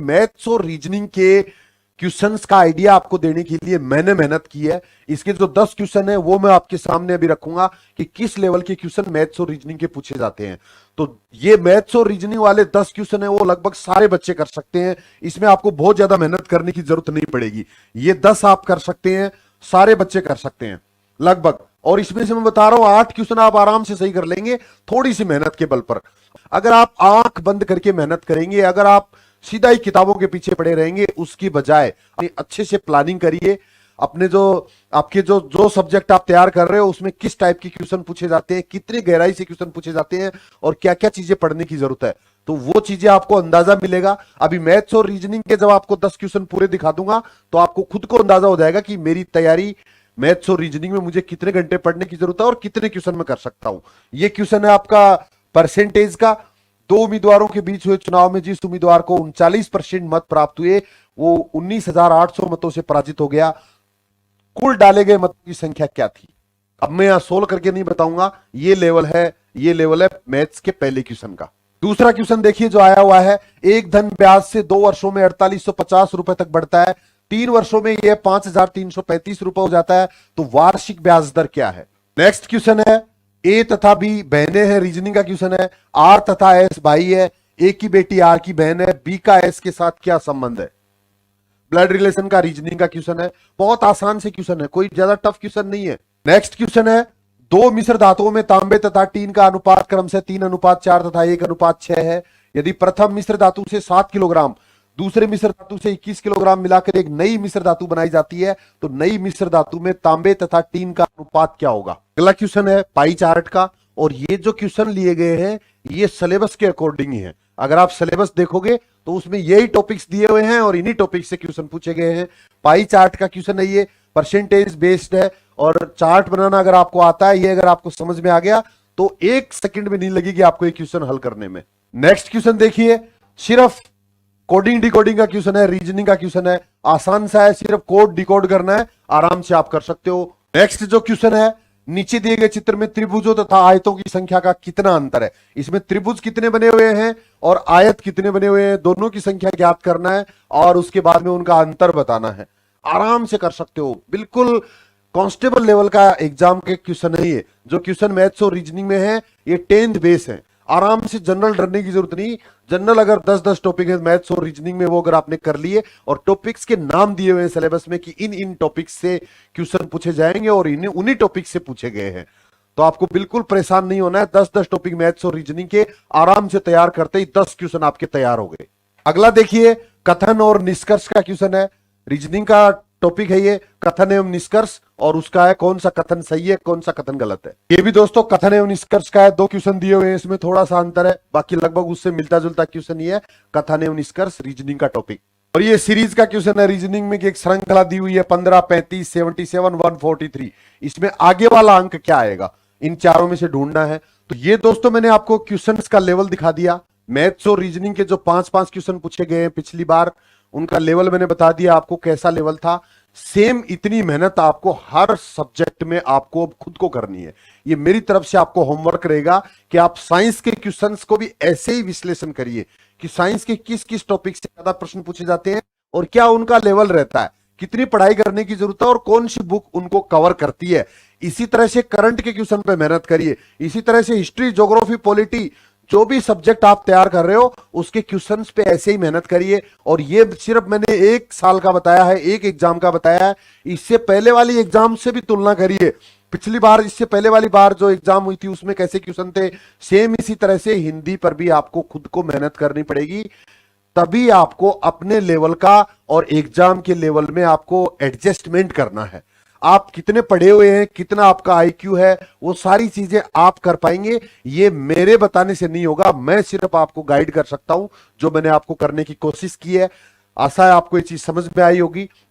Maths और reasoning के questions का आइडिया आपको देने के लिए मैंने मेहनत की है। इसके जो 10 क्वेश्चन है वो मैं आपके सामने अभी रखूंगा कि किस लेवल के क्वेश्चन मैथ्स और रीजनिंग के पूछे जाते हैं। तो ये मैथ्स और रीजनिंग वाले 10 क्वेश्चन है वो लगभग सारे बच्चे कर सकते हैं। इसमें आपको बहुत ज्यादा मेहनत करने की जरूरत नहीं पड़ेगी। ये 10 आप कर सकते हैं, सारे बच्चे कर सकते हैं लगभग। और इसमें से मैं बता रहा हूं 8 क्वेश्चन आप आराम से सही कर लेंगे, थोड़ी सी मेहनत के बल पर। अगर आप आंख बंद करके मेहनत करेंगे, अगर आप सीधा ही किताबों के पीछे पड़े रहेंगे, उसकी बजाय अच्छे से प्लानिंग करिए। अपने जो आपके जो सब्जेक्ट आप तैयार कर रहे हो उसमें किस टाइप के क्वेश्चन पूछे जाते हैं, कितनी गहराई से क्वेश्चन पूछे जाते हैं और क्या क्या चीजें पढ़ने की जरूरत है, तो वो चीजें आपको अंदाजा मिलेगा। अभी मैथ्स और रीजनिंग के जब आपको 10 क्वेश्चन पूरे दिखा दूंगा तो आपको खुद को अंदाजा हो जाएगा कि मेरी तैयारी मैथ्स और रीजनिंग में मुझे कितने घंटे पढ़ने की जरूरत है और कितने क्वेश्चन में कर सकता हूं। ये क्वेश्चन है आपका परसेंटेज का। 2 उम्मीदवारों के बीच हुए चुनाव में जिस उम्मीदवार को 39% मत प्राप्त हुए वो 19,800 मतों से पराजित हो गया। कुल डाले गए मतों की संख्या क्या थी? अब मैं यहां सोल्व करके नहीं बताऊंगा, ये लेवल है मैथ्स के पहले क्वेश्चन का। दूसरा क्वेश्चन देखिए जो आया हुआ है, एक धन ब्याज से 2 वर्षों में 4850 रुपए तक बढ़ता है, 3 वर्षों में यह 5335 रुपए हो जाता है, तो वार्षिक ब्याज दर क्या है? नेक्स्ट क्वेश्चन है, ए तथा बी बहनें हैं, रीजनिंग का क्वेश्चन है। आर तथा एस भाई है, ए की बेटी आर की बहन है, बी का एस के साथ क्या संबंध है? ब्लड रिलेशन का रीजनिंग का क्वेश्चन है। बहुत आसान से क्वेश्चन है, कोई ज्यादा टफ क्वेश्चन नहीं है। नेक्स्ट क्वेश्चन है, 2 मिश्र धातुओं में तांबे तथा टीन का अनुपात क्रम से 3:4 तथा 1:6 है। यदि प्रथम मिश्र धातु से 7 किलोग्राम, दूसरे मिश्र धातु से 21 किलोग्राम मिलाकर एक नई मिश्र धातु बनाई जाती है, तो नई मिश्र धातु में तांबे तथा टीन का अनुपात क्या होगा? अगला क्वेश्चन है पाई चार्ट का, और ये जो क्वेश्चन लिए गए हैं ये सिलेबस के अकॉर्डिंग ही है। अगर आप सिलेबस देखोगे तो उसमें यही टॉपिक्स दिए हुए हैं और इन्हीं टॉपिक से क्वेश्चन पूछे गए हैं। पाई चार्ट का क्वेश्चन है, ये परसेंटेज बेस्ड है और चार्ट बनाना अगर आपको आता है, ये अगर आपको समझ में आ गया तो 1 सेकंड भी नहीं लगेगी आपको ये क्वेश्चन हल करने में। नेक्स्ट क्वेश्चन देखिए, सिर्फ कोडिंग डिकोडिंग का क्वेश्चन है, रीजनिंग का क्वेश्चन है, आसान सा है, सिर्फ कोड डिकोड करना है, आराम से आप कर सकते हो। नेक्स्ट जो क्वेश्चन है, नीचे दिए गए चित्र में त्रिभुजों तथा आयतों की संख्या का कितना अंतर है? इसमें त्रिभुज कितने बने हुए हैं और आयत कितने बने हुए हैं, दोनों की संख्या ज्ञात करना है और उसके बाद में उनका अंतर बताना है। आराम से कर सकते हो, बिल्कुल कांस्टेबल लेवल का एग्जाम के क्वेश्चन है ये। जो क्वेश्चन मैथ्स और रीजनिंग में है ये 10th बेस है, आराम से। जनरल डरने की जरूरत नहीं। जनरल अगर 10-10 टॉपिक है मैथ्स और रीजनिंग में, वो अगर आपने कर लिए और टॉपिक्स के नाम दिए हुए हैं सिलेबस में कि इन इन टॉपिक्स से क्वेश्चन पूछे जाएंगे और इन्हीं उन्हीं टॉपिक से पूछे गए हैं, तो आपको बिल्कुल परेशान नहीं होना है। 10-10 टॉपिक मैथ्स और रीजनिंग के आराम से तैयार करते ही 10 क्वेश्चन आपके तैयार हो गए। अगला देखिए, कथन और निष्कर्ष का क्वेश्चन है। रीजनिंग का टॉपिक है ये, कथन एवं निष्कर्ष, और उसका है कौन सा कथन सही है कौन सा कथन गलत है। ये भी दोस्तों कथन एवं निष्कर्ष का है, 2 क्वेश्चन दिए हुए हैं, इसमें थोड़ा सा अंतर है, बाकी लगभग उससे मिलता जुलता क्वेश्चन ही है। कथन एवं निष्कर्ष रीजनिंग का टॉपिक, और ये सीरीज का क्वेश्चन है रीजनिंग में, की एक श्रृंखला दी हुई है 15, 35, 77, 143। इसमें आगे वाला अंक क्या आएगा, इन चारों में से ढूंढना है। तो ये दोस्तों मैंने आपको क्वेश्चन का लेवल दिखा दिया। मैथ्स और रीजनिंग के जो 5-5 क्वेश्चन पूछे गए हैं पिछली बार, उनका लेवल मैंने बता दिया आपको कैसा लेवल था। सेम इतनी मेहनत आपको हर सब्जेक्ट में आपको खुद को करनी है। ये मेरी तरफ से आपको होमवर्क रहेगा कि आप साइंस के क्वेश्चंस को भी ऐसे ही विश्लेषण करिए कि साइंस के किस किस टॉपिक से ज्यादा प्रश्न पूछे जाते हैं और क्या उनका लेवल रहता है, कितनी पढ़ाई करने की जरूरत है और कौन सी बुक उनको कवर करती है। इसी तरह से करंट के क्वेश्चन पे मेहनत करिए। इसी तरह से हिस्ट्री, ज्योग्राफी, पॉलिटी, जो भी सब्जेक्ट आप तैयार कर रहे हो उसके क्वेश्चंस पे ऐसे ही मेहनत करिए। और ये सिर्फ मैंने 1 साल का बताया है, एक एग्जाम का बताया है। इससे पहले वाली एग्जाम से भी तुलना करिए। पिछली बार, इससे पहले वाली बार जो एग्जाम हुई थी उसमें कैसे क्वेश्चन थे, सेम इसी तरह से हिंदी पर भी आपको खुद को मेहनत करनी पड़ेगी। तभी आपको अपने लेवल का और एग्जाम के लेवल में आपको एडजस्टमेंट करना है। आप कितने पढ़े हुए हैं, कितना आपका आईक्यू है, वो सारी चीजें आप कर पाएंगे। ये मेरे बताने से नहीं होगा, मैं सिर्फ आपको गाइड कर सकता हूं जो मैंने आपको करने की कोशिश की है। आशा है आपको ये चीज समझ में आई होगी।